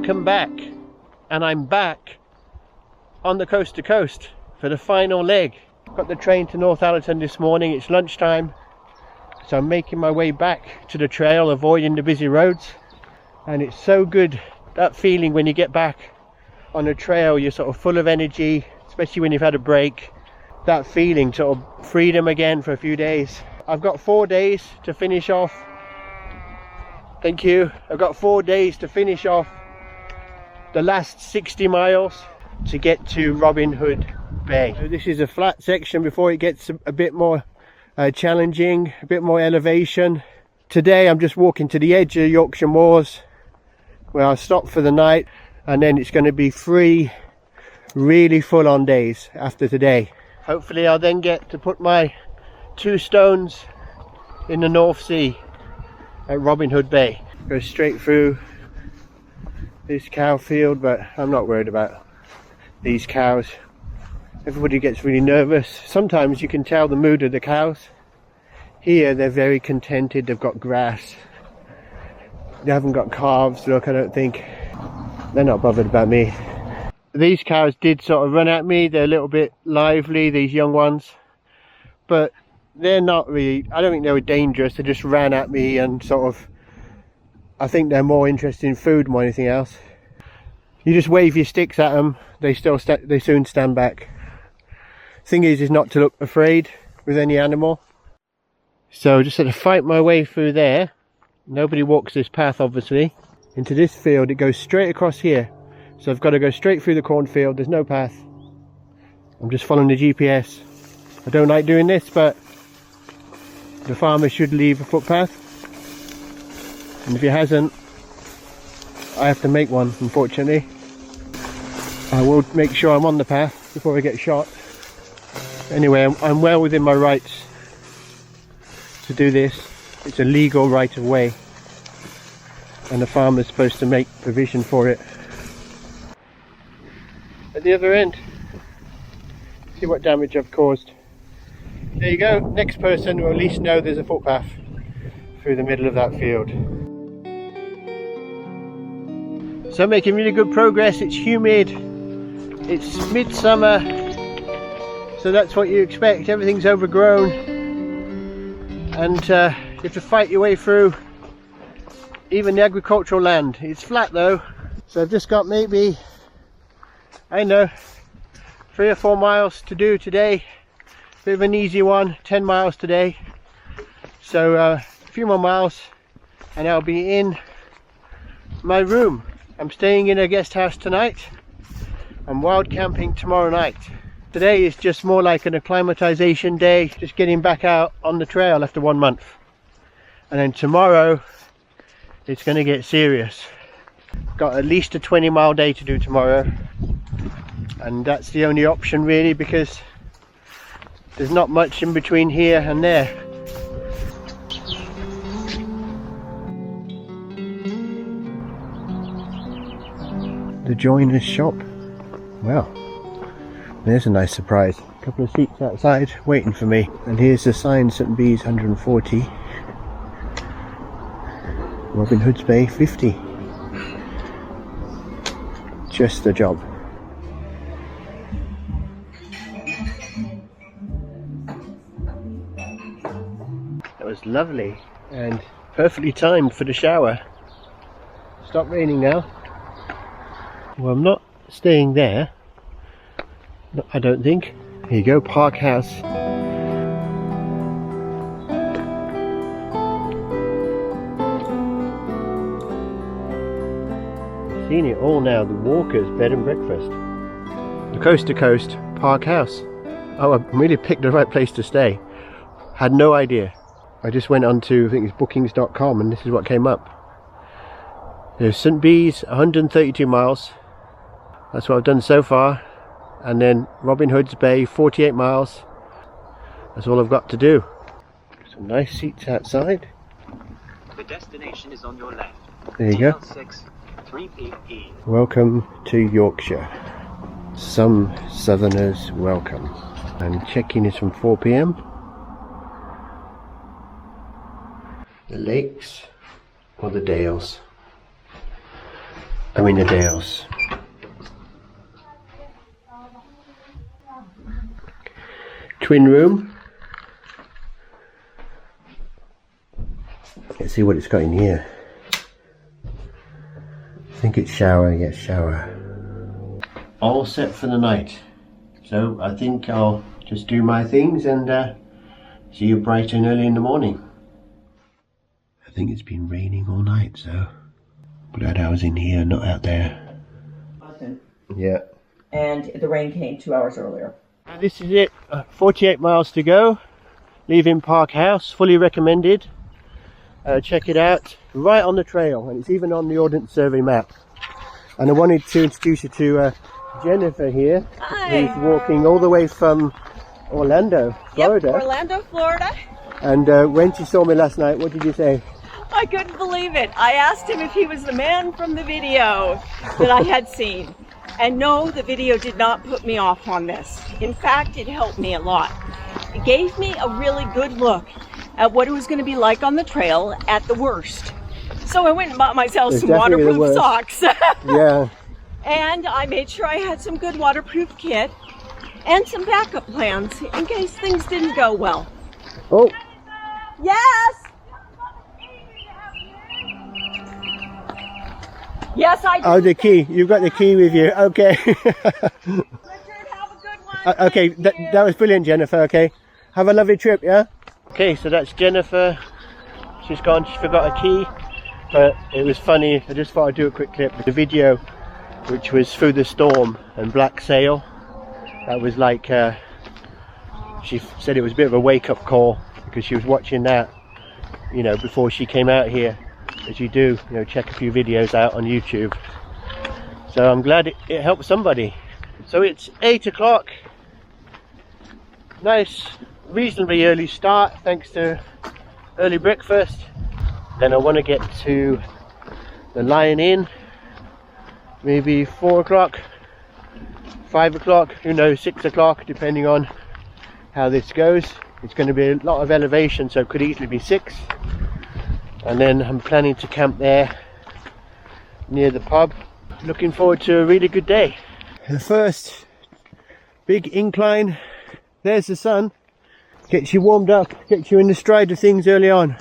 welcome back. And I'm back on the coast to coast for the final leg. Got the train to Northallerton this morning. It's lunchtime, so I'm making my way back to the trail, avoiding the busy roads. And it's so good, that feeling when you get back on a trail, you're sort of full of energy, especially when you've had a break. That feeling, sort of freedom again for a few days. I've got 4 days to finish off. Thank you. I've got 4 days to finish off the last 60 miles to get to Robin Hood Bay. So this is a flat section before it gets a bit more challenging, a bit more elevation. Today I'm just walking to the edge of Yorkshire Moors, where I'll stop for the night, and then it's going to be 3 really full-on days after today. Hopefully I'll then get to put my 2 stones in the North Sea at Robin Hood Bay. Go straight through this cow field, but I'm not worried about these cows. Everybody gets really nervous. Sometimes you can tell the mood of the cows. Here they're very contented, they've got grass. They haven't got calves, look, I don't think. They're not bothered about me. These cows did sort of run at me. They're a little bit lively, these young ones. But they're not really, I don't think they were dangerous. They just ran at me and sort of, I think they're more interested in food more than anything else. You just wave your sticks at them, they soon stand back. Thing is not to look afraid with any animal. So just had to fight my way through there. Nobody walks this path, obviously. Into this field, it goes straight across here. So I've got to go straight through the cornfield. There's no path. I'm just following the GPS. I don't like doing this, but the farmer should leave a footpath. And if he hasn't, I have to make one, unfortunately. I will make sure I'm on the path before I get shot. Anyway, I'm well within my rights to do this. It's a legal right of way, and the farmer's supposed to make provision for it. At the other end, see what damage I've caused. There you go, next person will at least know there's a footpath through the middle of that field. So making really good progress. It's humid, it's midsummer, so that's what you expect. Everything's overgrown, and you have to fight your way through even the agricultural land. It's flat though, so I've just got maybe, I don't know, 3 or 4 miles to do today. Bit of an easy one, 10 miles today. So a few more miles and I'll be in my room. I'm staying in a guest house tonight. I'm wild camping tomorrow night. Today is just more like an acclimatization day, just getting back out on the trail after 1 month. And then tomorrow it's going to get serious. Got at least a 20-mile day to do tomorrow, and that's the only option really, because there's not much in between here and there. The joiner's shop. Well, there's a nice surprise. A couple of seats outside waiting for me. And here's the sign, St. Bees 140. Robin Hood's Bay 50. Just the job. That was lovely and perfectly timed for the shower. Stopped raining now. Well, I'm not staying there, no, I don't think. Here you go, Park House. Seen it all now, the Walker's bed and breakfast. The coast to coast Park House. Oh, I really picked the right place to stay. Had no idea. I just went on to, I think it's bookings.com, and this is what came up. There's St. Bees, 132 miles. That's what I've done so far. And then Robin Hood's Bay, 48 miles. That's all I've got to do. Some nice seats outside. The destination is on your left. There you go. TL6 3PE. Welcome to Yorkshire. Some southerners welcome. And check-in is from 4 PM. The lakes or the Dales. I'm in the Dales. Twin room. Let's see what it's got in here. I think it's shower, yes, shower. All set for the night. So I think I'll just do my things and see you bright and early in the morning. I think it's been raining all night, so glad I was in here, not out there. Yeah. And the rain came 2 hours earlier. This is it, 48 miles to go, leaving Park House, fully recommended. Check it out, right on the trail, and it's even on the Ordnance Survey map. And I wanted to introduce you to Jennifer here. Hi. Who's walking all the way from Orlando, Florida. Yep, Orlando, Florida. And when she saw me last night, what did you say? I couldn't believe it. I asked him if he was the man from the video that I had seen. And no, the video did not put me off on this. In fact, it helped me a lot. It gave me a really good look at what it was going to be like on the trail at the worst. So I went and bought myself some waterproof socks. Yeah. And I made sure I had some good waterproof kit and some backup plans in case things didn't go well. Oh. Yes! Yes, I do. Oh, the key. You've got the key with you. Okay. Richard, have a good one. Okay, that was brilliant, Jennifer. Okay. Have a lovely trip, yeah? Okay, so that's Jennifer. She's gone. She forgot her key. But it was funny. I just thought I'd do a quick clip. The video, which was Through the Storm and Black Sail. That was like, she said it was a bit of a wake-up call because she was watching that, you know, before she came out here. As you do, you know, check a few videos out on YouTube. So I'm glad it helped somebody. So it's 8 o'clock. Nice, reasonably early start thanks to early breakfast. Then I want to get to the Lion Inn, maybe 4 o'clock, 5 o'clock, who knows, 6 o'clock, depending on how this goes. It's going to be a lot of elevation, so it could easily be 6. And then I'm planning to camp there near the pub. Looking forward to a really good day. The first big incline, there's the sun. Gets you warmed up, gets you in the stride of things early on.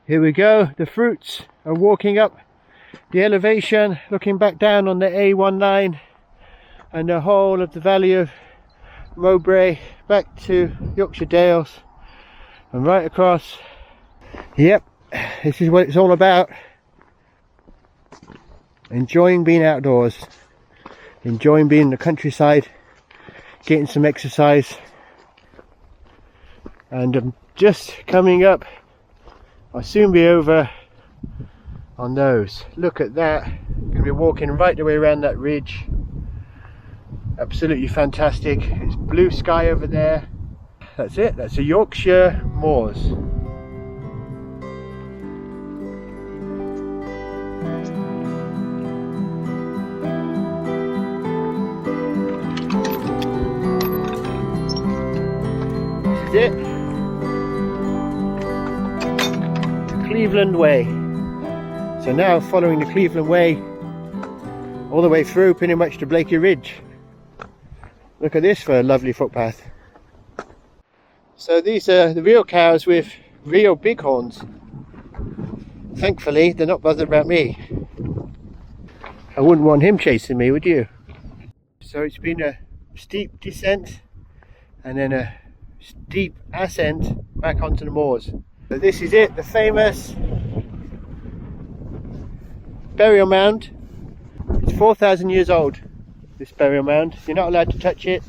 Here we go, the fruits are walking up the elevation, looking back down on the A19 and the whole of the valley of Mowbray back to Yorkshire Dales. And right across. Yep, this is what it's all about. Enjoying being outdoors, enjoying being in the countryside, getting some exercise. And I'm just coming up. I'll soon be over on those. Look at that. I'm going to be walking right the way around that ridge. Absolutely fantastic. It's blue sky over there. That's it, that's the Yorkshire Moors. This is it. The Cleveland Way. So now following the Cleveland Way all the way through pretty much to Blakey Ridge. Look at this for a lovely footpath. So these are the real cows with real bighorns. Thankfully, they're not bothered about me. I wouldn't want him chasing me, would you? So it's been a steep descent and then a steep ascent back onto the moors. So this is it, the famous burial mound. It's 4,000 years old, this burial mound. You're not allowed to touch it.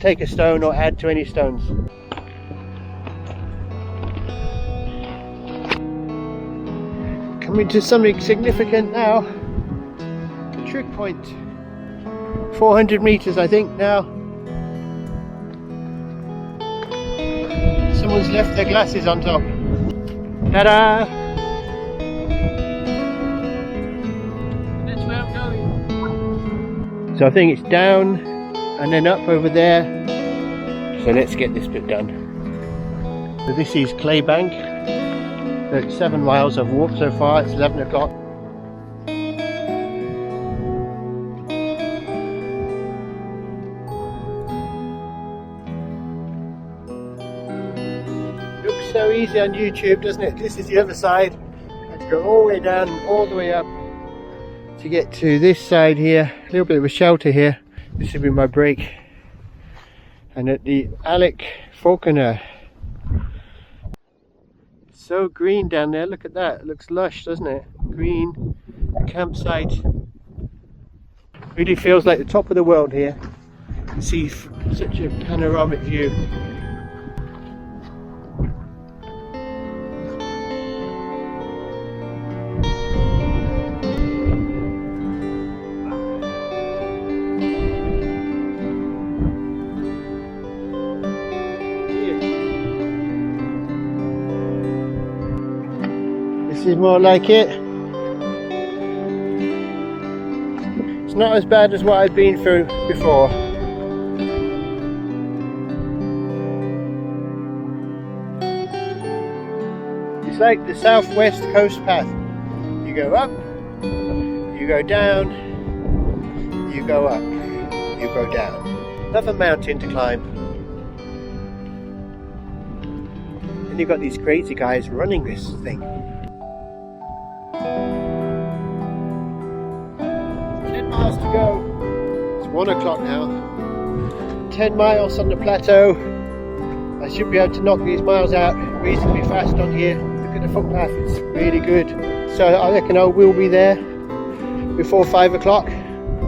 Take a stone or add to any stones. Coming to something significant now. The trig point. 400 meters I think now. Someone's left their glasses on top. Ta-da! That's where I'm going. So I think it's down and then up over there. So let's get this bit done. So this is Claybank. It's 7 miles I've walked so far. It's 11 o'clock. Looks so easy on YouTube, doesn't it? This is the other side. I have to go all the way down, all the way up to get to this side here. A little bit of a shelter here. This will be my break. And at the Alec Falconer. So green down there, look at that. It looks lush, doesn't it? Green, the campsite. Really feels like the top of the world here. You can see such a panoramic view. This is more like it. It's not as bad as what I've been through before. It's like the southwest coast path. You go up, you go down, you go up, you go down. Another mountain to climb. And you've got these crazy guys running this thing. 10 miles to go. It's 1 o'clock now. 10 miles on the plateau. I should be able to knock these miles out reasonably fast on here. Look at the footpath, it's really good. So I reckon I will be there before 5 o'clock,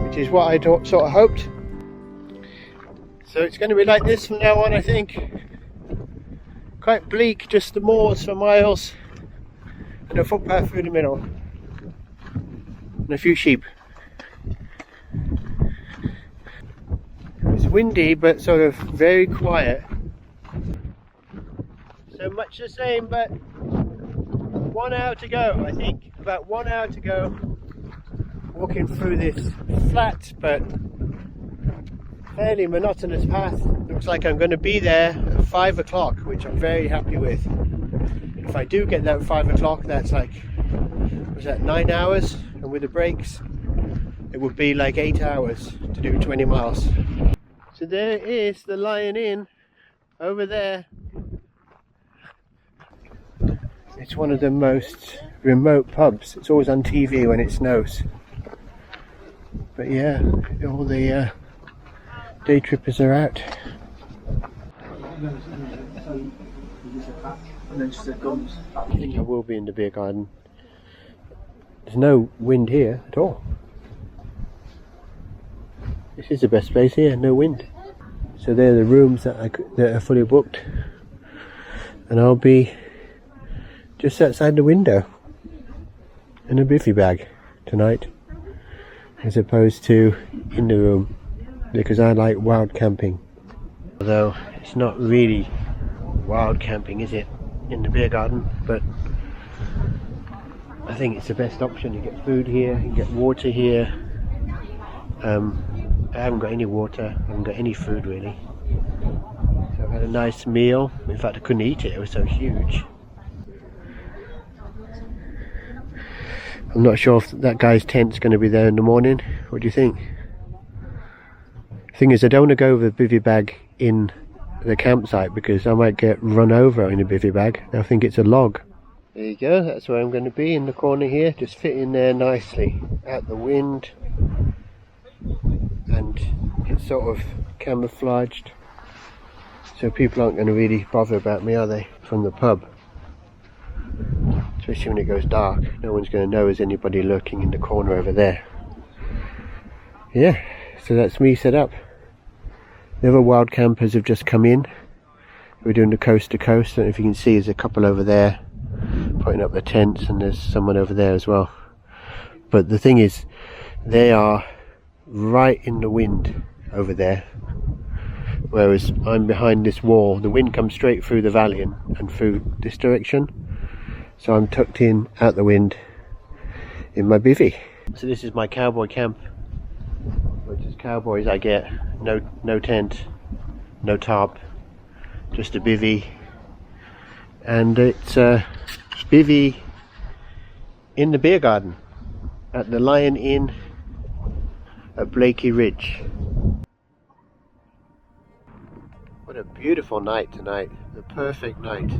which is what I sort of hoped. So it's going to be like this from now on, I think. Quite bleak, just the moors for miles and a footpath through the middle and a few sheep. It's windy but sort of very quiet. So much the same, but 1 hour to go, I think. About 1 hour to go, walking through this flat but fairly monotonous path. Looks like I'm going to be there at 5 o'clock, which I'm very happy with. If I do get there at 5 o'clock, that's like, was that 9 hours? And with the breaks, it would be like 8 hours to do 20 miles. So there is the Lion Inn over there. It's one of the most remote pubs. It's always on TV when it snows. But yeah, all the day trippers are out. I think I will be in the beer garden. There's no wind here at all. This is the best place here, no wind. So they're the rooms that are fully booked, and I'll be just outside the window in a bivvy bag tonight, as opposed to in the room, because I like wild camping. Although it's not really wild camping, is it, in the beer garden, but I think it's the best option. You get food here, you get water here. I haven't got any water, I haven't got any food really. So I've had a nice meal. In fact, I couldn't eat it was so huge. I'm not sure if that guy's tent's going to be there in the morning. What do you think? The thing is, I don't want to go with a bivvy bag in the campsite because I might get run over in a bivvy bag. I think it's a log. There you go, that's where I'm going to be, in the corner here, just fit in there nicely, out the wind, and it's sort of camouflaged, so people aren't going to really bother about me, are they, from the pub? Especially when it goes dark, no one's going to know there's anybody lurking in the corner over there. Yeah, so that's me set up. The other wild campers have just come in. We're doing the coast to coast. I don't know if you can see, there's a couple over there putting up the tents, and there's someone over there as well. But the thing is, they are right in the wind over there, whereas I'm behind this wall. The wind comes straight through the valley and through this direction, so I'm tucked in out the wind in my bivvy. So this is my cowboy camp, which is cowboys I get. No tent, no tarp, just a bivvy, and it's Bivvy in the beer garden at the Lion Inn at Blakey Ridge. What a beautiful night tonight, the perfect night.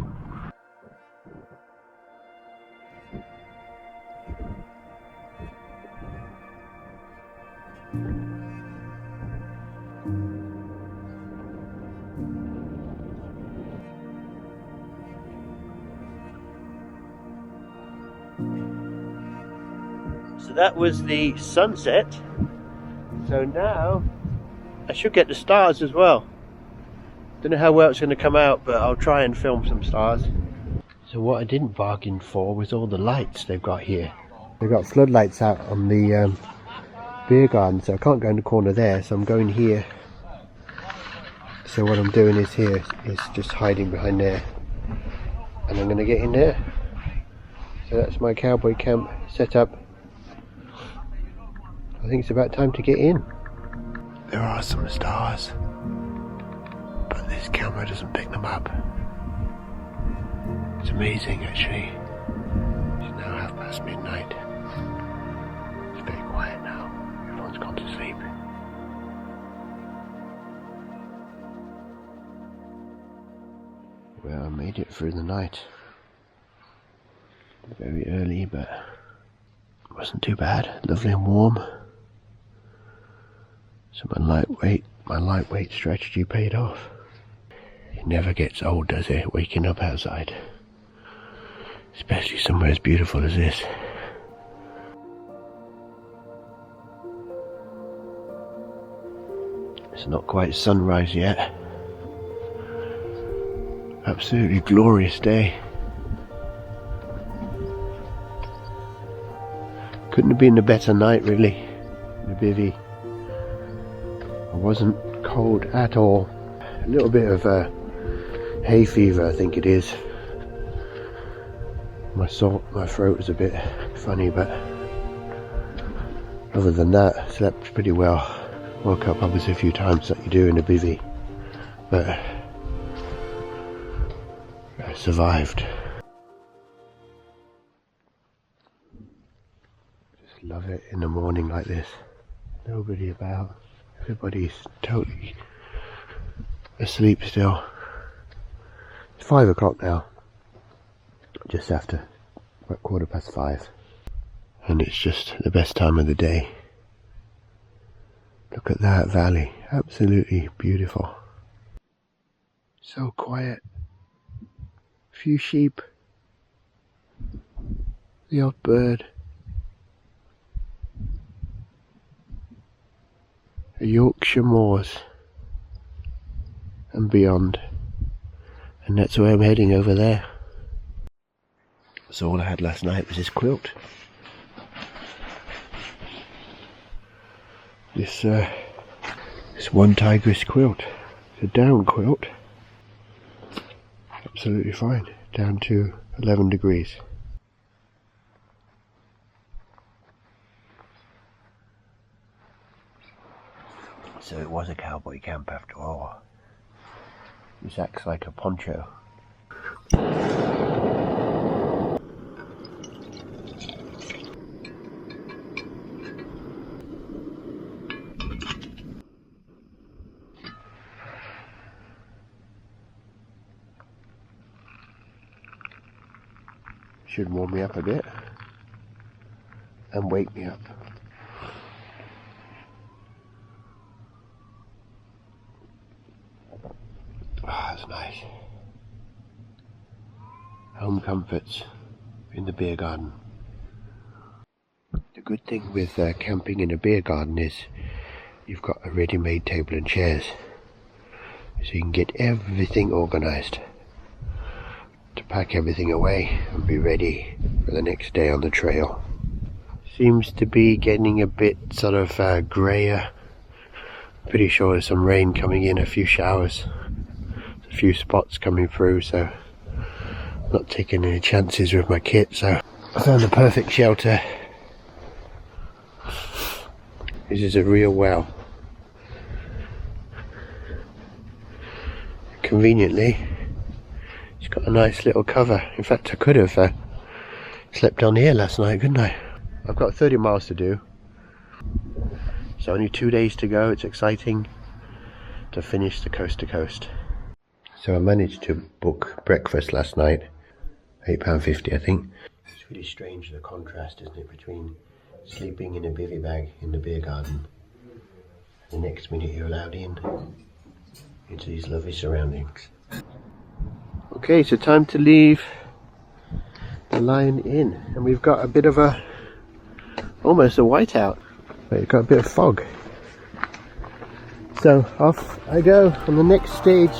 So that was the sunset. So now I should get the stars as well. Don't know how well it's going to come out, but I'll try and film some stars. So what I didn't bargain for was all the lights they've got here. They've got floodlights out on the beer garden, so I can't go in the corner there, so I'm going here. So what I'm doing is here is just hiding behind there, and I'm going to get in there. So that's my cowboy camp set up. I think it's about time to get in. There are some stars, but this camera doesn't pick them up. It's amazing actually. It's now midnight. It's very quiet now. Everyone's gone to sleep. Well, I made it through the night. Very early, but it wasn't too bad. Lovely and warm. So my lightweight strategy paid off. It never gets old, does it, waking up outside? Especially somewhere as beautiful as this. It's not quite sunrise yet. Absolutely glorious day. Couldn't have been a better night really, in the bivvy. I wasn't cold at all. A little bit of hay fever, I think it is. My throat was a bit funny, but other than that, I slept pretty well. Woke up obviously a few times like you do in a bivvy, but I survived. Just love it in the morning like this. Nobody about. Everybody's totally asleep still. It's 5 o'clock now. Just after, about 5:15. And it's just the best time of the day. Look at that valley. Absolutely beautiful. So quiet. Few sheep. The odd bird. The Yorkshire Moors and beyond, and that's where I'm heading over there. So all I had last night was this quilt. This one tigress quilt. It's a down quilt. Absolutely fine. Down to 11 degrees. So it was a cowboy camp after all. This acts like a poncho. Should warm me up a bit and wake me up. That's nice. Home comforts in the beer garden. The good thing with camping in a beer garden is you've got a ready-made table and chairs, so you can get everything organised to pack everything away and be ready for the next day on the trail. Seems to be getting a bit sort of greyer. Pretty sure there's some rain coming in, a few showers. A few spots coming through, so I'm not taking any chances with my kit, so I found the perfect shelter. This is a real well. Conveniently, it's got a nice little cover. In fact, I could have Slept down here last night, couldn't I? I've got 30 miles to do. So only 2 days to go. It's exciting to finish the coast to coast. So I managed to book breakfast last night. £8.50 I think. It's really strange the contrast, isn't it, between sleeping in a bivvy bag in the beer garden and the next minute you're allowed in into these lovely surroundings. Okay, so time to leave the Lion Inn, and we've got a bit of a almost a whiteout, but we've got a bit of fog. So off I go on the next stage